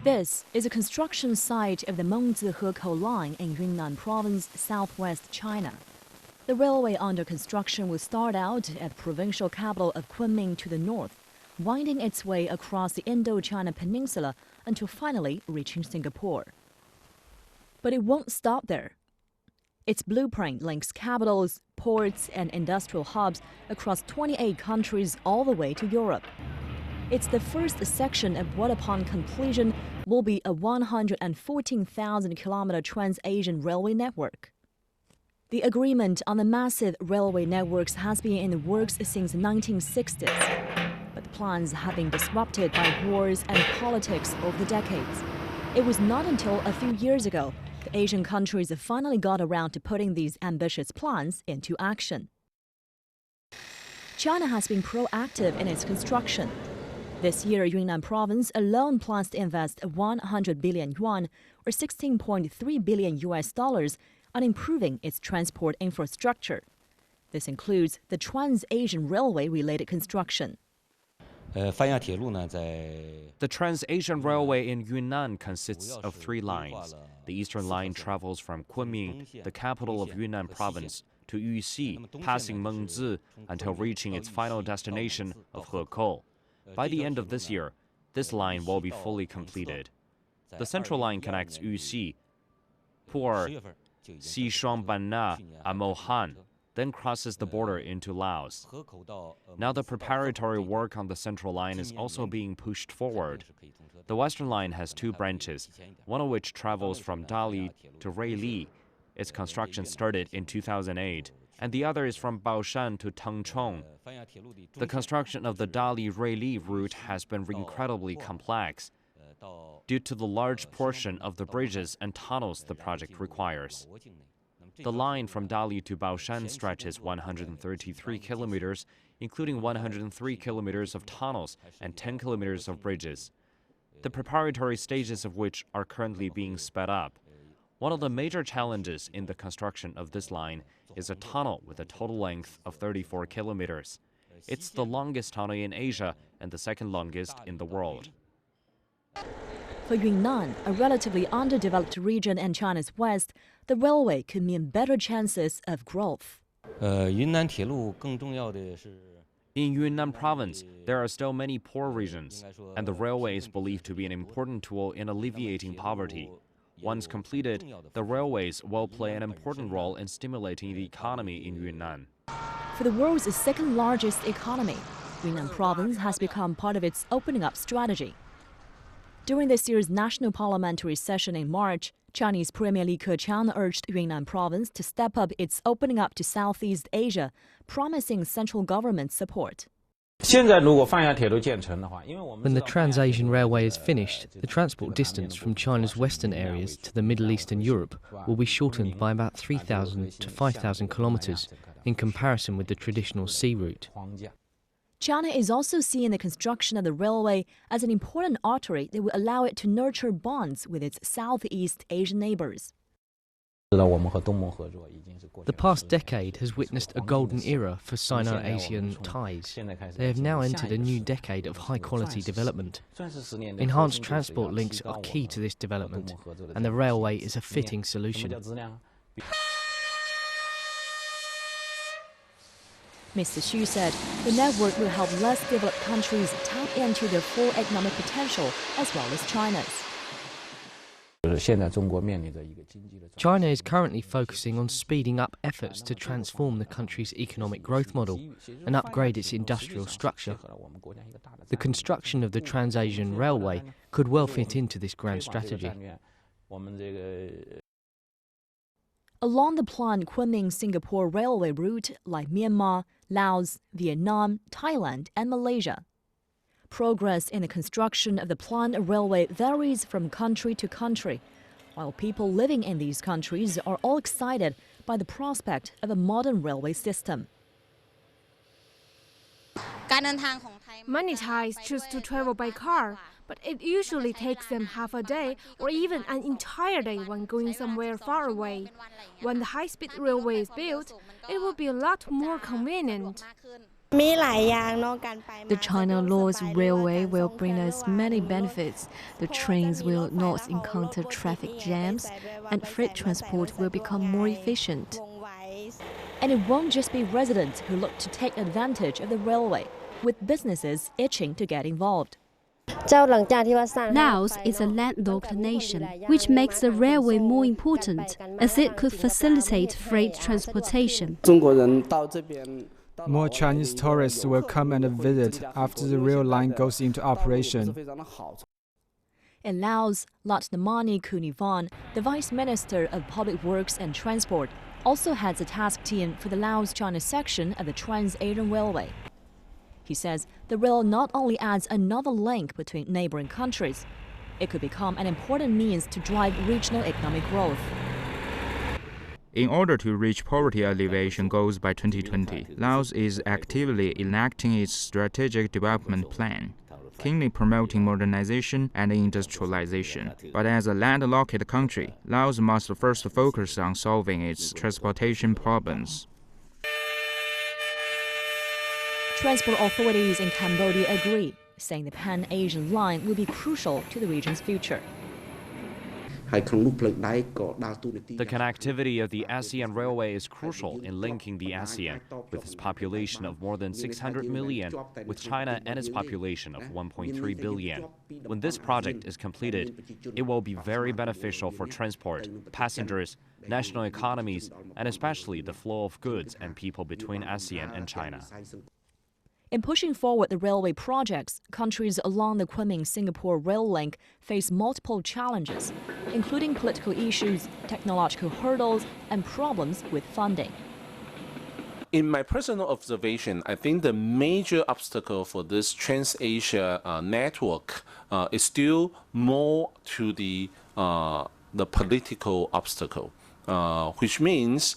This is a construction site of the Mengzi Coal Line in Yunnan Province, southwest China. The railway under construction will start out at the provincial capital of Kunming to the north, winding its way across the Indochina Peninsula until finally reaching Singapore. But it won't stop there. Its blueprint links capitals, ports, and industrial hubs across 28 countries all the way to Europe. It's the first section of what, upon completion, will be a 114,000-kilometer Trans-Asian railway network. The agreement on the massive railway networks has been in the works since the 1960s, but the plans have been disrupted by wars and politics over the decades. It was not until a few years ago the Asian countries finally got around to putting these ambitious plans into action. China has been proactive in its construction. This year, Yunnan Province alone plans to invest 100 billion yuan, or $16.3 billion on improving its transport infrastructure. This includes the Trans-Asian Railway-related construction. The Trans-Asian Railway in Yunnan consists of 3 lines. The eastern line travels from Kunming, the capital of Yunnan Province, to Yuxi, passing Mengzi until reaching its final destination of Heko. By the end of this year, this line will be fully completed. The central line connects Yuxi, Pu'er, Xishuangbanna, and Mohan, then crosses the border into Laos. Now the preparatory work on the central line is also being pushed forward. The western line has 2 branches, one of which travels from Dali to Ruili. Its construction started in 2008, and the other is from Baoshan to Tengchong. The construction of the Dali-Ruili route has been incredibly complex due to the large portion of the bridges and tunnels the project requires. The line from Dali to Baoshan stretches 133 kilometers, including 103 kilometers of tunnels and 10 kilometers of bridges, the preparatory stages of which are currently being sped up. One of the major challenges in the construction of this line is a tunnel with a total length of 34 kilometers. It's the longest tunnel in Asia and the second longest in the world. For Yunnan, a relatively underdeveloped region in China's west, the railway could mean better chances of growth. In Yunnan Province, there are still many poor regions, and the railway is believed to be an important tool in alleviating poverty. Once completed, the railways will play an important role in stimulating the economy in Yunnan. For the world's second-largest economy, Yunnan Province has become part of its opening up strategy. During this year's national parliamentary session in March, Chinese Premier Li Keqiang urged Yunnan Province to step up its opening up to Southeast Asia, promising central government support. When the Trans-Asian Railway is finished, the transport distance from China's western areas to the Middle East and Europe will be shortened by about 3,000 to 5,000 kilometers in comparison with the traditional sea route. China is also seeing the construction of the railway as an important artery that will allow it to nurture bonds with its Southeast Asian neighbors. The past decade has witnessed a golden era for Sino-ASEAN ties. They have now entered a new decade of high-quality development. Enhanced transport links are key to this development, and the railway is a fitting solution. Mr. Xu said the network will help less developed countries tap into their full economic potential as well as China's. China is currently focusing on speeding up efforts to transform the country's economic growth model and upgrade its industrial structure. The construction of the Trans-Asian Railway could well fit into this grand strategy. Along the planned Kunming-Singapore railway route, like Myanmar, Laos, Vietnam, Thailand, and Malaysia, progress in the construction of the planned railway varies from country to country, while people living in these countries are all excited by the prospect of a modern railway system. Many Thais choose to travel by car, but it usually takes them half a day or even an entire day when going somewhere far away. When the high-speed railway is built, it will be a lot more convenient. The China-Laws Railway will bring us many benefits. The trains will not encounter traffic jams, and freight transport will become more efficient. And it won't just be residents who look to take advantage of the railway, with businesses itching to get involved. Laos is a landlocked nation, which makes the railway more important, as it could facilitate freight transportation. More Chinese tourists will come and visit after the rail line goes into operation. In Laos, Latnamani Kunivan, the Vice Minister of Public Works and Transport, also heads a task team for the Laos-China section of the Trans-Asian Railway. He says the rail not only adds another link between neighboring countries, it could become an important means to drive regional economic growth. In order to reach poverty alleviation goals by 2020, Laos is actively enacting its strategic development plan, keenly promoting modernization and industrialization. But as a landlocked country, Laos must first focus on solving its transportation problems. Transport authorities in Cambodia agree, saying the Pan-Asian line will be crucial to the region's future. The connectivity of the ASEAN railway is crucial in linking the ASEAN, with its population of more than 600 million, with China and its population of 1.3 billion. When this project is completed, it will be very beneficial for transport, passengers, national economies, and especially the flow of goods and people between ASEAN and China. In pushing forward the railway projects, countries along the Kunming-Singapore rail link face multiple challenges, including political issues, technological hurdles, and problems with funding. In my personal observation, I think the major obstacle for this Trans-Asia network is still more to the political obstacle. Which means,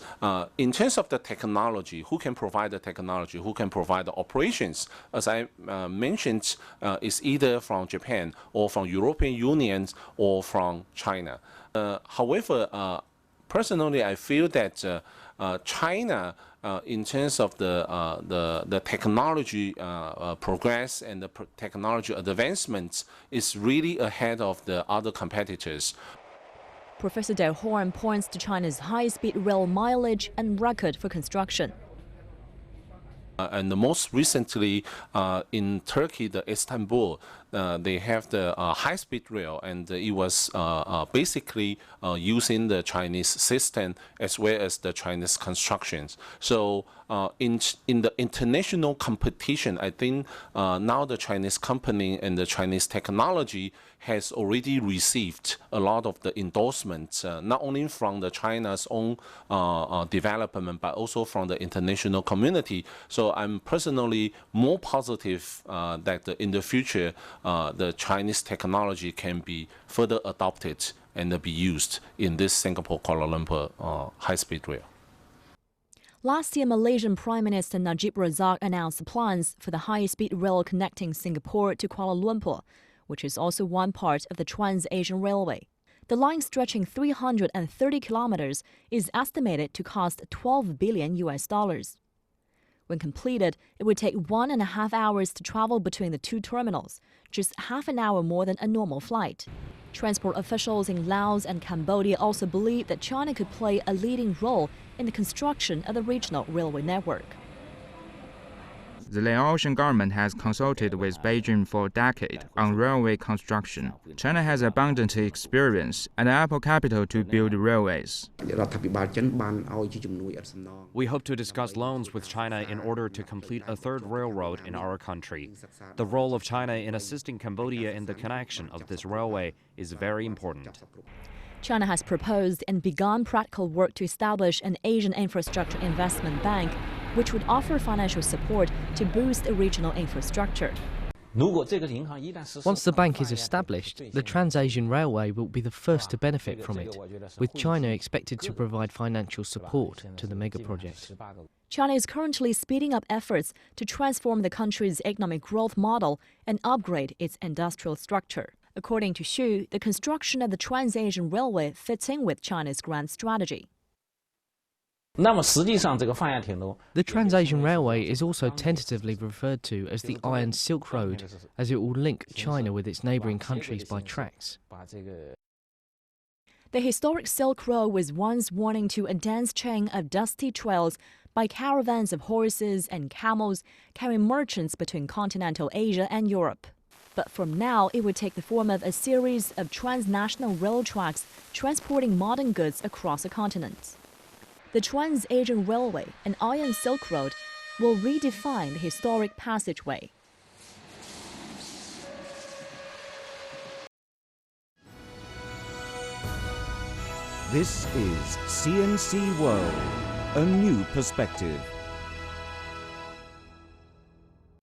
in terms of the technology, who can provide the technology, who can provide the operations, as I mentioned, is either from Japan or from European Union or from China. However, personally, I feel that China, in terms of the technology progress and the technology advancements, is really ahead of the other competitors. Professor Del Horn points to China's high-speed rail mileage and record for construction. And most recently, in Turkey, the Istanbul, they have the high-speed rail, and it was basically using the Chinese system as well as the Chinese constructions. So in the international competition, I think now the Chinese company and the Chinese technology has already received a lot of the endorsements, not only from the China's own development, but also from the international community. So I'm personally more positive that in the future, the Chinese technology can be further adopted and be used in this Singapore-Kuala Lumpur high-speed rail. Last year, Malaysian Prime Minister Najib Razak announced the plans for the high-speed rail connecting Singapore to Kuala Lumpur, which is also one part of the Trans-Asian Railway. The line, stretching 330 kilometers, is estimated to cost $12 billion. When completed, it would take 1.5 hours to travel between the two terminals, just half an hour more than a normal flight. Transport officials in Laos and Cambodia also believe that China could play a leading role in the construction of the regional railway network. The Laotian government has consulted with Beijing for a decade on railway construction. China has abundant experience and ample capital to build railways. We hope to discuss loans with China in order to complete a third railroad in our country. The role of China in assisting Cambodia in the connection of this railway is very important. China has proposed and begun practical work to establish an Asian Infrastructure Investment Bank, which would offer financial support to boost regional infrastructure. Once the bank is established, the Trans-Asian Railway will be the first to benefit from it, with China expected to provide financial support to the mega-project. China is currently speeding up efforts to transform the country's economic growth model and upgrade its industrial structure. According to Xu, the construction of the Trans-Asian Railway fits in with China's grand strategy. The Trans-Asian Railway is also tentatively referred to as the Iron Silk Road, as it will link China with its neighbouring countries by tracks. The historic Silk Road was once worn into a dense chain of dusty trails by caravans of horses and camels carrying merchants between continental Asia and Europe. But from now, it would take the form of a series of transnational rail tracks transporting modern goods across the continent. The Trans-Asian Railway and Iron Silk Road will redefine the historic passageway. This is CNC World, a new perspective.